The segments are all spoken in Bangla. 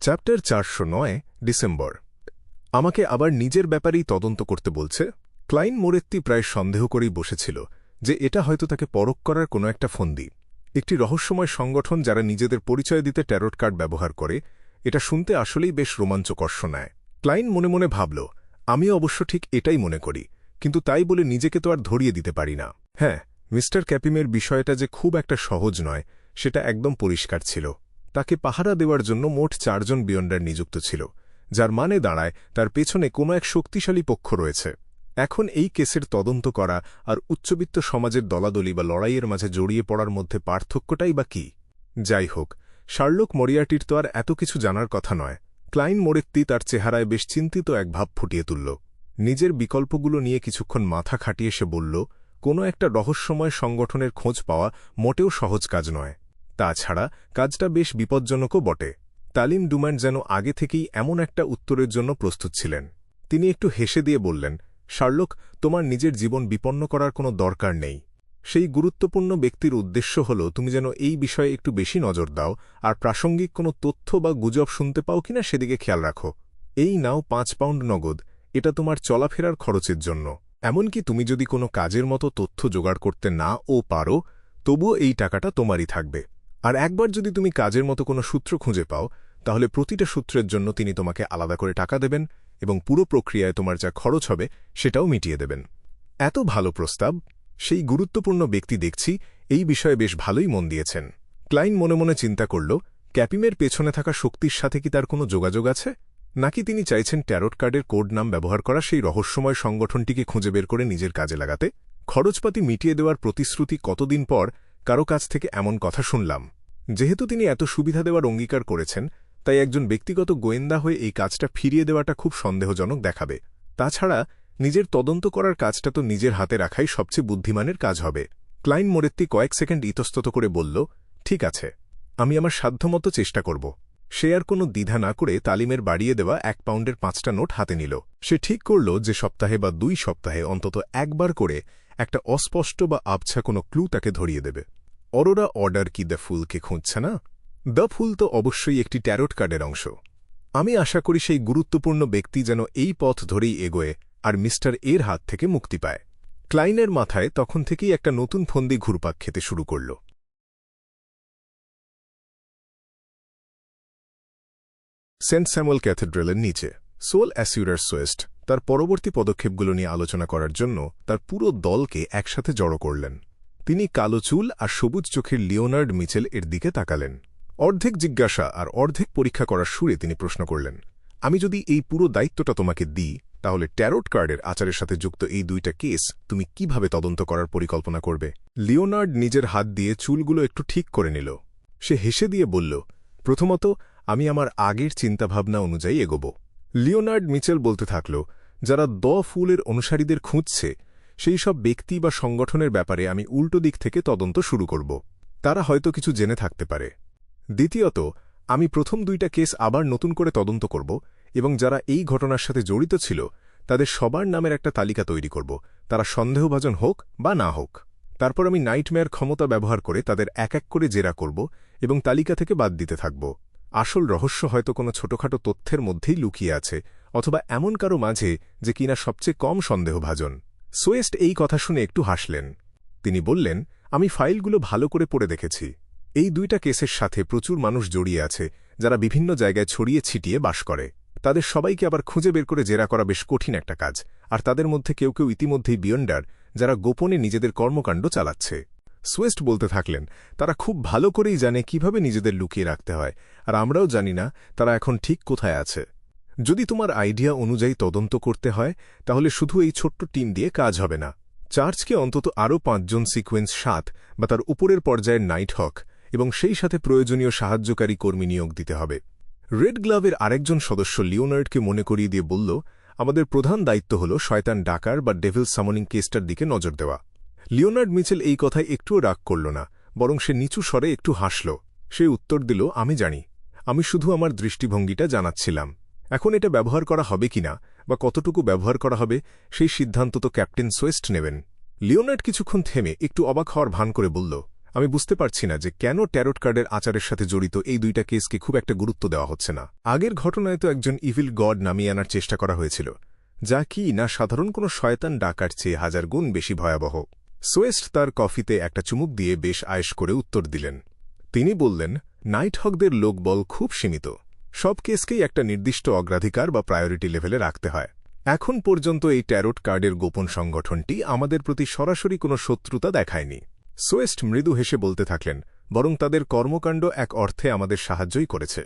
Chapter 409 December. আমাকে আবার নিজের ব্যাপারেই তদন্ত করতে বলছে। ক্লাইন মোরেত্তি প্রায় সন্দেহ করেই বসেছিল যে এটা হয়তো তাকে পরখ করার কোনো একটা ফন্দি, একটি রহস্যময় সংগঠন যারা নিজেদের পরিচয় দিতে ট্যারট কার্ড ব্যবহার করে। এটা শুনতে আসলেই বেশ রোমাঞ্চকর শোনায়। ক্লাইন মনে মনে ভাবল, আমিও অবশ্য ঠিক এটাই মনে করি, কিন্তু তাই বলে নিজেকে তো আর ধরিয়ে দিতে পারি না। হ্যাঁ, মিস্টার ক্যাপিমের বিষয়টা যে খুব একটা সহজ নয় সেটা একদম পরিষ্কার ছিল। তাকে পাহারা দেওয়ার জন্য মোট 4 জন বিয়ন্ডার নিযুক্ত ছিল, যার মানে দাঁড়ায় তার পেছনে কোনো এক শক্তিশালী পক্ষ রয়েছে। এখন এই কেসের তদন্ত করা আর উচ্চবিত্ত সমাজের দলাদলি বা লড়াইয়ের মাঝে জড়িয়ে পড়ার মধ্যে পার্থক্যটাই বা কী? যাই হোক, শার্লক মরিয়ার্টির তো আর এত কিছু জানার কথা নয়। ক্লাইন মোরেত্তি তার চেহারায় বেশ চিন্তিত এক ভাব ফুটিয়ে তুলল। নিজের বিকল্পগুলো নিয়ে কিছুক্ষণ মাথা খাটিয়ে সে বলল, কোনো একটা রহস্যময় সংগঠনের খোঁজ পাওয়া মোটেও সহজ কাজ নয়। তাছাড়া কাজটা বেশ বিপজ্জনকও বটে। তালিম ডুম্যান্ড যেন আগে থেকেই এমন একটা উত্তরের জন্য প্রস্তুত ছিলেন। তিনি একটু হেসে দিয়ে বললেন, শার্লক, তোমার নিজের জীবন বিপন্ন করার কোনো দরকার নেই। সেই গুরুত্বপূর্ণ ব্যক্তির উদ্দেশ্য হল তুমি যেন এই বিষয়ে একটু বেশি নজর দাও আর প্রাসঙ্গিক কোনো তথ্য বা গুজব শুনতে পাও কিনা সেদিকে খেয়াল রাখো। এই নাও 5 পাউন্ড নগদ, এটা তোমার চলাফেরার খরচের জন্য। এমনকি তুমি যদি কোনো কাজের মতো তথ্য জোগাড় করতে না পারো, তবুও এই টাকাটা তোমারই থাকবে। আর একবার যদি তুমি কাজের মতো কোনো সূত্র খুঁজে পাও, তাহলে প্রতিটা সূত্রের জন্য তিনি তোমাকে আলাদা করে টাকা দেবেন এবং পুরো প্রক্রিয়ায় তোমার যা খরচ হবে সেটাও মিটিয়ে দেবেন। এত ভালো প্রস্তাব! সেই গুরুত্বপূর্ণ ব্যক্তি দেখছি এই বিষয়ে বেশ ভালোই মন দিয়েছেন। ক্লাইন মনে মনে চিন্তা করল, ক্যাপিমের পেছনে থাকা শক্তির সাথে কি তার কোনো যোগাযোগ আছে, নাকি তিনি চাইছেন ট্যারট কার্ডের কোড নাম ব্যবহার করা সেই রহস্যময় সংগঠনটিকে খুঁজে বের করে নিজের কাজে লাগাতে। খরচপাতি মিটিয়ে দেওয়ার প্রতিশ্রুতি কতদিন পর কারো কাছ থেকে এমন কথা শুনলাম। যেহেতু তিনি এত সুবিধা দেওয়ার অঙ্গীকার করেছেন, তাই একজন ব্যক্তিগত গোয়েন্দা হয়ে এই কাজটা ফিরিয়ে দেওয়াটা খুব সন্দেহজনক দেখাবে। তাছাড়া নিজের তদন্ত করার কাজটা তো নিজের হাতে রাখাই সবচেয়ে বুদ্ধিমানের কাজ হবে। ক্লাইন মোরেত্তি কয়েক সেকেন্ড ইতস্তত করে বলল, ঠিক আছে, আমি আমার সাধ্যমতো চেষ্টা করব। সে আর কোনো দ্বিধা না করে তালিমের বাড়িয়ে দেওয়া 1 পাউন্ডের 5টা নোট হাতে নিল। সে ঠিক করল যে সপ্তাহে বা 2 সপ্তাহে অন্তত একবার করে একটা অস্পষ্ট বা আবছা কোনো ক্লু তাকে ধরিয়ে দেবে। অরোরা অর্ডার কি দ্য ফুলকে খুঁজছে না? দ্য ফুল তো অবশ্যই একটি ট্যারট কার্ডের অংশ। আমি আশা করি সেই গুরুত্বপূর্ণ ব্যক্তি যেন এই পথ ধরেই এগোয় আর মিস্টার এর হাত থেকে মুক্তি পায়। ক্লাইনের মাথায় তখন থেকেই একটা নতুন ফন্দি ঘুরপাক খেতে শুরু করল। সেন্ট স্যামুয়েল ক্যাথেড্রালের নিচে সোল অ্যাসিউরার সোয়েস্ট তার পরবর্তী পদক্ষেপগুলো নিয়ে আলোচনা করার জন্য তার পুরো দলকে একসাথে জড়ো করলেন। তিনি কালো চুল আর সবুজ চোখের লিওনার্ড মিচেল এর দিকে তাকালেন। অর্ধেক জিজ্ঞাসা আর অর্ধেক পরীক্ষা করার সুরে তিনি প্রশ্ন করলেন, আমি যদি এই পুরো দায়িত্বটা তোমাকে দিই, তাহলে ট্যারট কার্ডের আচারের সাথে যুক্ত এই 2টা কেস তুমি কিভাবে তদন্ত করার পরিকল্পনা করবে? লিওনার্ড নিজের হাত দিয়ে চুলগুলো একটু ঠিক করে নিল। সে হেসে দিয়ে বলল, প্রথমত আমি আমার আগের চিন্তাভাবনা অনুযায়ী এগোব। লিওনার্ড মিচেল বলতে থাকল, যারা দ্য ফুলের অনুসারীদের খুঁজছে সেই সব ব্যক্তি বা সংগঠনের ব্যাপারে আমি উল্টো দিক থেকে তদন্ত শুরু করব। তারা হয়তো কিছু জেনে থাকতে পারে। দ্বিতীয়ত, আমি প্রথম 2টা কেস আবার নতুন করে তদন্ত করব এবং যারা এই ঘটনার সাথে জড়িত ছিল তাদের সবার নামের একটা তালিকা তৈরি করব, তারা সন্দেহভাজন হোক বা না হোক। তারপর আমি নাইটমেয়ার ক্ষমতা ব্যবহার করে তাদের এক এক করে জেরা করব এবং তালিকা থেকে বাদ দিতে থাকব। আসল রহস্য হয়তো কোনো ছোটখাটো তথ্যের মধ্যেই লুকিয়ে আছে, অথবা এমন কারো মাঝে যে কিনা সবচেয়ে কম সন্দেহভাজন। সোয়েস্ট এই কথা শুনে একটু হাসলেন। তিনি বললেন, আমি ফাইলগুলো ভালো করে পড়ে দেখেছি। এই 2টা কেসের সাথে প্রচুর মানুষ জড়িয়ে আছে যারা বিভিন্ন জায়গায় ছড়িয়ে ছিটিয়ে বাস করে। তাদের সবাইকে আবার খুঁজে বের করে জেরা করা বেশ কঠিন একটা কাজ, আর তাদের মধ্যে কেউ কেউ ইতিমধ্যেই বিয়ন্ডার যারা গোপনে নিজেদের কর্মকাণ্ড চালাচ্ছে। সোয়েস্ট বলতে থাকলেন, তারা খুব ভালো করেই জানে কিভাবে নিজেদের লুকিয়ে রাখতে হয়, আর আমরাও জানি না তারা এখন ঠিক কোথায় আছে। যদি তোমার আইডিয়া অনুযায়ী তদন্ত করতে হয়, তাহলে শুধু এই ছোট্ট টিম দিয়ে কাজ হবে না। চার্চকে অন্তত আরও 5 জন সিকোয়েন্স 7 বা তার উপরের পর্যায়ের নাইট হক এবং সেই সাথে প্রয়োজনীয় সাহায্যকারী কর্মী নিয়োগ দিতে হবে। রেড গ্লাভের আরেকজন সদস্য লিওনার্ডকে মনে করিয়ে দিয়ে বলল, আমাদের প্রধান দায়িত্ব হল শয়তান ডাকার বা ডেভিল সামনিং কেসটার দিকে নজর দেওয়া। লিওনার্ড মিচেল এই কথায় একটুও রাগ করল না, বরং সে নিচু স্বরে একটু হাসল। সে উত্তর দিল, আমি জানি, আমি শুধু আমার দৃষ্টিভঙ্গিটা জানাচ্ছিলাম। এখন এটা ব্যবহার করা হবে কিনা বা কতটুকু ব্যবহার করা হবে সেই সিদ্ধান্ত তো ক্যাপ্টেন সোয়েস্ট নেবেন। লিওনার্ড কিছুক্ষণ থেমে একটু অবাক হওয়ার ভান করে বলল, আমি বুঝতে পারছি না যে কেন ট্যারোট কার্ডের আচারের সাথে জড়িত এই দুইটা কেসকে খুব একটা গুরুত্ব দেওয়া হচ্ছে না। আগের ঘটনায় তো একজন ইভিল গড নামিয়ে আনার চেষ্টা করা হয়েছিল, যা কি না সাধারণ কোনো শয়তান ডাকার চেয়ে 1000 গুণ বেশি ভয়াবহ। সোয়েস্ট তার কফিতে একটা চুমুক দিয়ে বেশ আয়েশ করে উত্তর দিলেন। তিনি বললেন, নাইটহকদের লোকবল খুব সীমিত। সব কেসকেই একটা নির্দিষ্ট অগ্রাধিকার বা প্রায়োরিটি লেভেলে রাখতে হয়। এখন পর্যন্ত এই ট্যারোট কার্ডের গোপন সংগঠনটি আমাদের প্রতি সরাসরি কোনো শত্রুতা দেখায়নি। সোয়েস্ট মৃদু হেসে বলতে থাকলেন, বরং তাদের কর্মকাণ্ড এক অর্থে আমাদের সাহায্যই করেছে।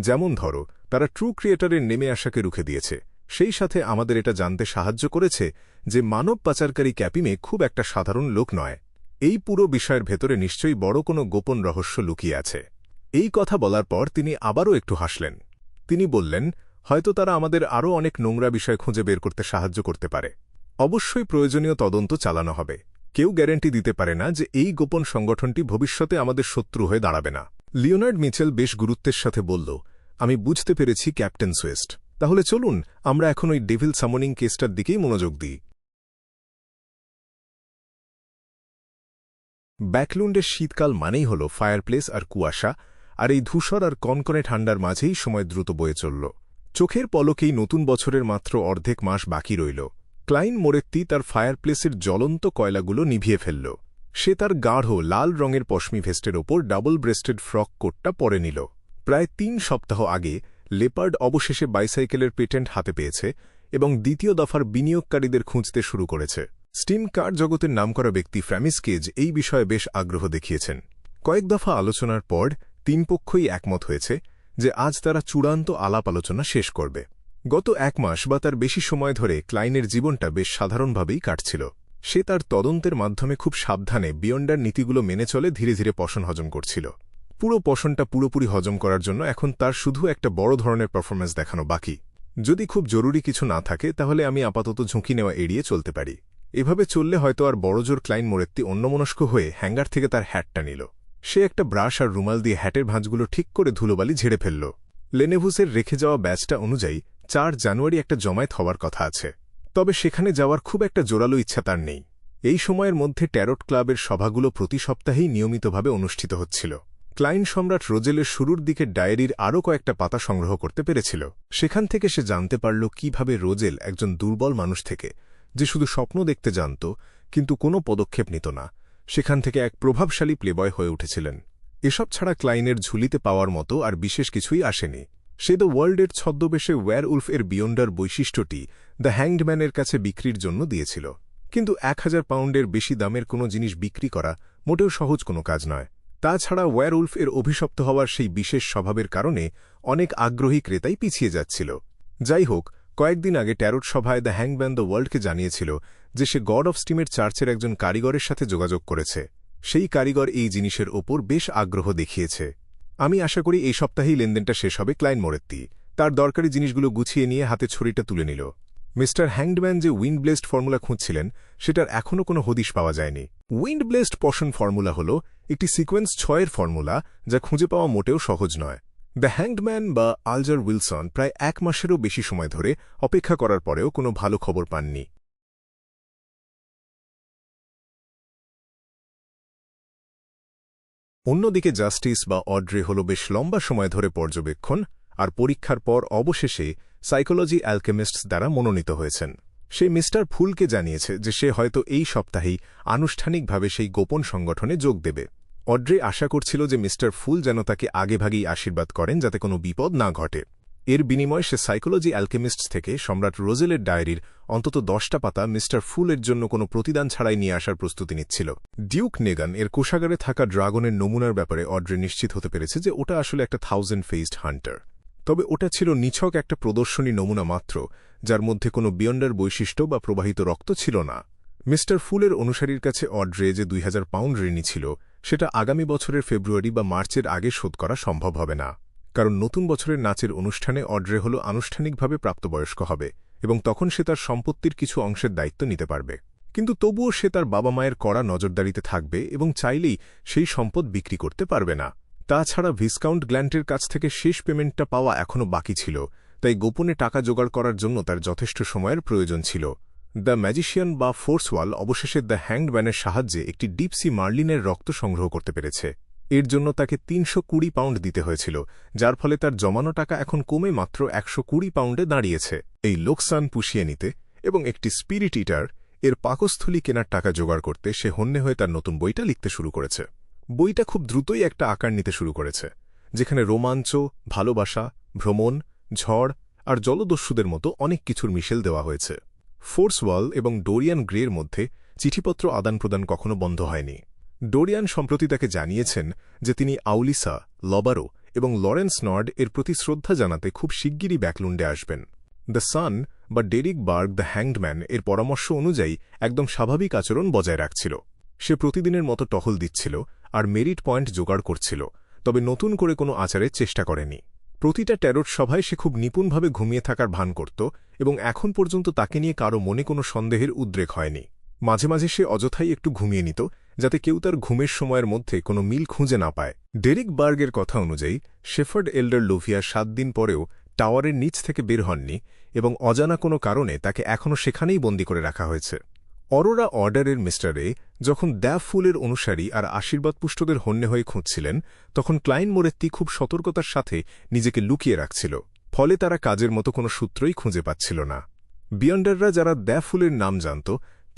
যেমন ধরো, তারা ট্রু ক্রিয়েটরের নেমে আসাকে রুখে দিয়েছে, সেই সাথে আমাদের এটা জানতে সাহায্য করেছে যে মানব পাচারকারী ক্যাপিমে খুব একটা সাধারণ লোক নয়। এই পুরো বিষয়ের ভেতরে নিশ্চয়ই বড় কোনো গোপন রহস্য লুকিয়ে আছে। এই কথা বলার পর তিনি আবারও একটু হাসলেন। তিনি বললেন, হয়তো তারা আমাদের আরও অনেক নোংরা বিষয় খুঁজে বের করতে সাহায্য করতে পারে। অবশ্যই প্রয়োজনীয় তদন্ত চালানো হবে। কেউ গ্যারান্টি দিতে পারে না যে এই গোপন সংগঠনটি ভবিষ্যতে আমাদের শত্রু হয়ে দাঁড়াবে না। লিওনার্ড মিচেল বেশ গুরুত্বের সাথে বলল, আমি বুঝতে পেরেছি ক্যাপ্টেন সোয়েস্ট। তাহলে চলুন আমরা এখন ওই ডেভিল সামনিং কেসটার দিকেই মনোযোগ দিই। ব্যাকলুন্ডের শীতকাল মানেই হল ফায়ারপ্লেস আর কুয়াশা, আর এই ধূসর আর কনকনে ঠান্ডার মাঝেই সময় দ্রুত বয়ে চলল। চোখের পলকেই নতুন বছরের মাত্র অর্ধেক মাস বাকি রইল। ক্লাইন মোরেত্তি তার ফায়ারপ্লেসের জ্বলন্ত কয়লাগুলো নিভিয়ে ফেলল। সে তার গাঢ় লাল রঙের পশমি ভেস্টের ওপর ডাবল ব্রেস্টেড ফ্রক কোটটা পরে নিল। প্রায় 3 সপ্তাহ আগে লেপার্ড অবশেষে বাইসাইকেলের পেটেন্ট হাতে পেয়েছে এবং দ্বিতীয় দফার বিনিয়োগকারীদের খুঁজতে শুরু করেছে। স্টিম কার জগতের নামকরা ব্যক্তি ফ্র্যামিস কেজ এই বিষয়ে বেশ আগ্রহ দেখিয়েছেন। কয়েক দফা আলোচনার পর 3 পক্ষই একমত হয়েছে যে আজ তারা চূড়ান্ত আলাপ আলোচনা শেষ করবে। গত 1 মাস বা তার বেশি সময় ধরে ক্লাইনের জীবনটা বেশ সাধারণভাবেই কাটছিল। সে তার তদন্তের মাধ্যমে খুব সাবধানে বিয়ন্ডার নীতিগুলো মেনে চলে ধীরে ধীরে পশন হজম করছিল। পুরো পশনটা পুরোপুরি হজম করার জন্য এখন তার শুধু একটা বড় ধরনের পারফরম্যান্স দেখানো বাকি। যদি খুব জরুরি কিছু না থাকে তাহলে আমি আপাতত ঝুঁকি নেওয়া এড়িয়ে চলতে পারি। এভাবে চললে হয়তো আর বড়জোর ক্লাইন মোরেত্তি অন্যমনস্ক হয়ে হ্যাঙ্গার থেকে তার হ্যাটটা নিল। সে একটা ব্রাশ আর রুমাল দিয়ে হ্যাটের ভাঁজগুলো ঠিক করে ধুলোবালি ঝেড়ে ফেলল। লেনেভুসের রেখে যাওয়া ব্যাচটা অনুযায়ী 4 জানুয়ারি একটা জমায়েত হওয়ার কথা আছে, তবে সেখানে যাওয়ার খুব একটা জোরালো ইচ্ছা তার নেই। এই সময়ের মধ্যে ট্যারোট ক্লাবের সভাগুলো প্রতি সপ্তাহেই নিয়মিতভাবে অনুষ্ঠিত হচ্ছিল। ক্লাইন সম্রাট রোজেলের শুরুর দিকে ডায়েরির আরও কয়েকটা পাতা সংগ্রহ করতে পেরেছিল। সেখান থেকে সে জানতে পারল কিভাবে রোজেল একজন দুর্বল মানুষ থেকে, যে শুধু স্বপ্ন দেখতে জানত কিন্তু কোনো পদক্ষেপ নিত না, সেখান থেকে এক প্রভাবশালী প্লেবয় হয়ে উঠেছিলেন। এসব ছাড়া ক্লাইনের ঝুলিতে পাওয়ার মতো আর বিশেষ কিছুই আসেনি। সে দ্য ওয়ার্ল্ডের ছদ্মবেশে ওয়্যারউলফ এর বিয়ন্ডার বৈশিষ্ট্যটি দ্য হ্যাংড ম্যানের কাছে বিক্রির জন্য দিয়েছিল। কিন্তু 1000 পাউন্ডের বেশি দামের কোনো জিনিস বিক্রি করা মোটেও সহজ কোনো কাজ নয়। তাছাড়া ওয়্যারউলফ এর অভিশপ্ত হওয়ার সেই বিশেষ স্বভাবের কারণে অনেক আগ্রহী ক্রেতাই পিছিয়ে যাচ্ছিল। যাই হোক, কয়েকদিন আগে ট্যারোট সভায় দ্য হ্যাংম্যান দ্য ওয়ার্ল্ডকে জানিয়েছিল যে সে গড অফ স্টিমের চার্চের একজন কারিগরের সাথে যোগাযোগ করেছে। সেই কারিগর এই জিনিসের ওপর বেশ আগ্রহ দেখিয়েছে। আমি আশা করি এই সপ্তাহেই লেনদেনটা শেষ হবে। ক্লাইন মোরেত্তি তার দরকারি জিনিসগুলো গুছিয়ে নিয়ে হাতে ছড়িটা তুলে নিল। মিস্টার হ্যাংডম্যান যে উইন্ড ব্লেসড ফর্মুলা খুঁজছিলেন সেটার এখনও কোনো হদিশ পাওয়া যায়নি। উইন্ড ব্লেসড পশন ফর্মুলা হল একটি সিকোয়েন্স 6 ফর্মুলা, যা খুঁজে পাওয়া মোটেও সহজ নয়। দ্য হ্যাংডম্যান বা আলজার উইলসন প্রায় 1 মাসেরও বেশি সময় ধরে অপেক্ষা করার পরেও কোনো ভালো খবর পাননি। অন্যদিকে জাস্টিস বা অড্রে হল বেশ লম্বা সময় ধরে পর্যবেক্ষণ আর পরীক্ষার পর অবশেষে সাইকোলজি অ্যালকেমিস্টস দ্বারা মনোনীত হয়েছেন। সে মিস্টার ফুলকে জানিয়েছে যে সে হয়তো এই সপ্তাহেই আনুষ্ঠানিকভাবে সেই গোপন সংগঠনে যোগ দেবে। অড্রে আশা করছিল যে মিস্টার ফুল যেন তাকে আগেভাগেই আশীর্বাদ করেন যাতে কোনো বিপদ না ঘটে। এর বিনিময়ে সে সাইকোলজি অ্যালকেমিস্টস থেকে সম্রাট রোজেলের ডায়েরির অন্তত 10টা পাতা মিস্টার ফুলের জন্য কোনো প্রতিদান ছাড়াই নিয়ে আসার প্রস্তুতি নিচ্ছিল। ডিউক নেগান এর কোষাগারে থাকা ড্রাগনের নমুনার ব্যাপারে অড্রে নিশ্চিত হতে পেরেছে যে ওটা আসলে একটা 1000-ফেসড হান্টার। তবে ওটা ছিল নিছক একটা প্রদর্শনী নমুনা মাত্র, যার মধ্যে কোনো বিয়ন্ডার বৈশিষ্ট্য বা প্রবাহিত রক্ত ছিল না। মিস্টার ফুলের অনুসারীর কাছে অড্রে যে 2000 পাউন্ড ঋণী ছিল সেটা আগামী বছরের ফেব্রুয়ারি বা মার্চের আগে শোধ করা সম্ভব হবে না, কারণ নতুন বছরের নাচের অনুষ্ঠানে অড্রে হল আনুষ্ঠানিকভাবে প্রাপ্তবয়স্ক হবে এবং তখন সে তার সম্পত্তির কিছু অংশের দায়িত্ব নিতে পারবে। কিন্তু তবুও সে তার বাবা মায়ের কড়া নজরদারিতে থাকবে এবং চাইলেই সেই সম্পদ বিক্রি করতে পারবে না। তাছাড়া ভিসকাউন্ট গ্ল্যান্টের কাছ থেকে শেষ পেমেন্টটা পাওয়া এখনও বাকি ছিল, তাই গোপনে টাকা জোগাড় করার জন্য তার যথেষ্ট সময়ের প্রয়োজন ছিল। দ্য ম্যাজিশিয়ান বা ফোর্সওয়াল অবশেষে দ্য হ্যাংড ম্যানের সাহায্যে একটি ডিপসি মার্লিনের রক্ত সংগ্রহ করতে পেরেছে। এর জন্য তাকে ৩২০ পাউন্ড দিতে হয়েছিল, যার ফলে তার জমানো টাকা এখন কমে মাত্র ১২০ পাউন্ডে দাঁড়িয়েছে। এই লোকসান পুষিয়ে নিতে এবং একটি স্পিরিট ইটার এর পাকস্থলী কেনার টাকা জোগাড় করতে সে হন্যে হয়ে তার নতুন বইটা লিখতে শুরু করেছে। বইটা খুব দ্রুতই একটা আকার নিতে শুরু করেছে, যেখানে রোমাঞ্চ, ভালোবাসা, ভ্রমণ, ঝড় আর জলদস্যুদের মতো অনেক কিছুর মিশেল দেওয়া হয়েছে। ফোর্সওয়াল এবং ডোরিয়ান গ্রের মধ্যে চিঠিপত্র আদান প্রদান কখনো বন্ধ হয়নি। ডোরিয়ান সম্প্রতি তাকে জানিয়েছেন যে তিনি আউলিসা, লবারো এবং লরেন্স নর্ড এর প্রতি শ্রদ্ধা জানাতে খুব শিগগিরই ব্যাকলুন্ডে আসবেন। দ্য সান বা ডেরিক বার্গ দ্য হ্যাংডম্যান এর পরামর্শ অনুযায়ী একদম স্বাভাবিক আচরণ বজায় রাখছিল। সে প্রতিদিনের মতো টহল দিচ্ছিল আর মেরিট পয়েন্ট জোগাড় করছিল, তবে নতুন করে কোনো আচারের চেষ্টা করেনি। প্রতিটা ট্যারোট সভায় সে খুব নিপুণভাবে ঘুমিয়ে থাকার ভান করত এবং এখন পর্যন্ত তাকে নিয়ে কারো মনে কোনো সন্দেহের উদ্রেক হয়নি। মাঝে মাঝে সে অযথাই একটু ঘুমিয়ে নিত, যাতে কেউ তার ঘুমের সময়ের মধ্যে কোনো মিল খুঁজে না পায়। ডেরিক বার্গের কথা অনুযায়ী শেফার্ড এল্ডার লোভিয়া ৭ দিন পরেও টাওয়ারের নিচ থেকে বের হননি এবং অজানা কোনো কারণে তাকে এখনও সেখানেই বন্দী করে রাখা হয়েছে। অরোরা অর্ডারের মিস্টার রে যখন দ্য ফুলের অনুসারী আর আশীর্বাদপুষ্টদের হন্যে হয়ে খুঁজছিলেন, তখন ক্লাইন মোরেত্তি খুব সতর্কতার সাথে নিজেকে লুকিয়ে রাখছিল, ফলে তারা কাজের মতো কোনো সূত্রই খুঁজে পাচ্ছিল না। বিয়ন্ডাররা যারা দ্য ফুলের নাম জানত,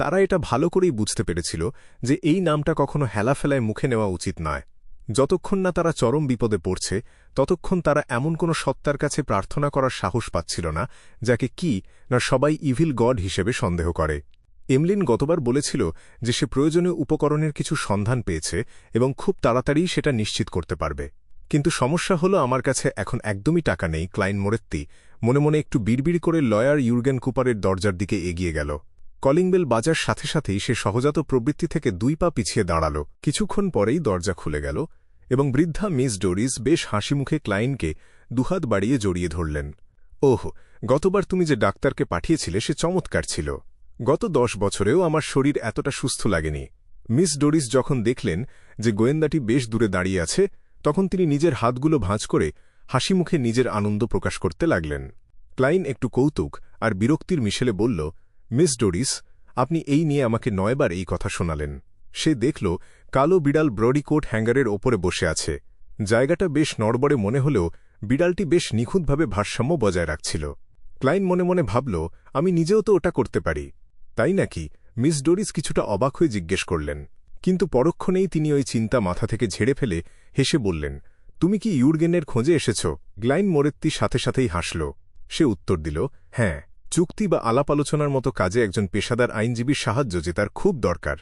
তারা এটা ভালো করেই বুঝতে পেরেছিল যে এই নামটা কখনো হেলাফেলায় মুখে নেওয়া উচিত নয়। যতক্ষণ না তারা চরম বিপদে পড়ছে, ততক্ষণ তারা এমন কোনো সত্তার কাছে প্রার্থনা করার সাহস পাচ্ছিল না, যাকে কি না সবাই ইভিল গড হিসেবে সন্দেহ করে। এমলিন গতবার বলেছিল যে সে প্রয়োজনীয় উপকরণের কিছু সন্ধান পেয়েছে এবং খুব তাড়াতাড়ি সেটা নিশ্চিত করতে পারবে। কিন্তু সমস্যা হলো আমার কাছে এখন একদমই টাকা নেই। ক্লাইন মোরেত্তি মনে মনে একটু বিড়বিড় করে লয়ার ইউর্গেন কুপারের দরজার দিকে এগিয়ে গেল। কলিং বেল বাজার সাথে সাথেই সে সহজাত প্রবৃত্তি থেকে ২ পা পিছিয়ে দাঁড়াল। কিছুক্ষণ পরেই দরজা খুলে গেল এবং বৃদ্ধা মিস ডোরিস বেশ হাসিমুখে ক্লাইনকে দুহাত বাড়িয়ে জড়িয়ে ধরলেন। ওহ, গতবার তুমি যে ডাক্তারকে পাঠিয়েছিলে সে চমৎকার ছিল। গত ১০ বছরেও আমার শরীর এতটা সুস্থ লাগেনি। মিস ডোরিস যখন দেখলেন যে গোয়েন্দাটি বেশ দূরে দাঁড়িয়ে আছে, তখন তিনি নিজের হাতগুলো ভাঁজ করে হাসিমুখে নিজের আনন্দ প্রকাশ করতে লাগলেন। ক্লাইন একটু কৌতুক আর বিরক্তির মিশেলে বলল, মিস ডোরিস, আপনি এই নিয়ে আমাকে ৯ বার এই কথা শোনালেন। সে দেখল কালো বিড়াল ব্রডিকোট হ্যাঙ্গারের ওপরে বসে আছে। জায়গাটা বেশ নড়বড়ে মনে হলেও বিড়ালটি বেশ নিখুঁতভাবে ভারসাম্য বজায় রাখছিল। ক্লাইন মনে মনে ভাবল, আমি নিজেও তো ওটা করতে পারি, তাই নাকি? মিস ডোরিস কিছুটা অবাক হয়ে জিজ্ঞেস করলেন, কিন্তু পরক্ষণেই তিনি ওই চিন্তা মাথা থেকে ঝেড়ে ফেলে হেসে বললেন, তুমি কি ইউর্গেনের খোঁজে এসেছ? ক্লাইন মোরেত্তি সাথে সাথেই হাসল। সে উত্তর দিল, হ্যাঁ, চুক্তি বা আলাপ আলোচনার মতো কাজে একজন পেশাদার আইনজীবীর সাহায্য যে তার খুব দরকার।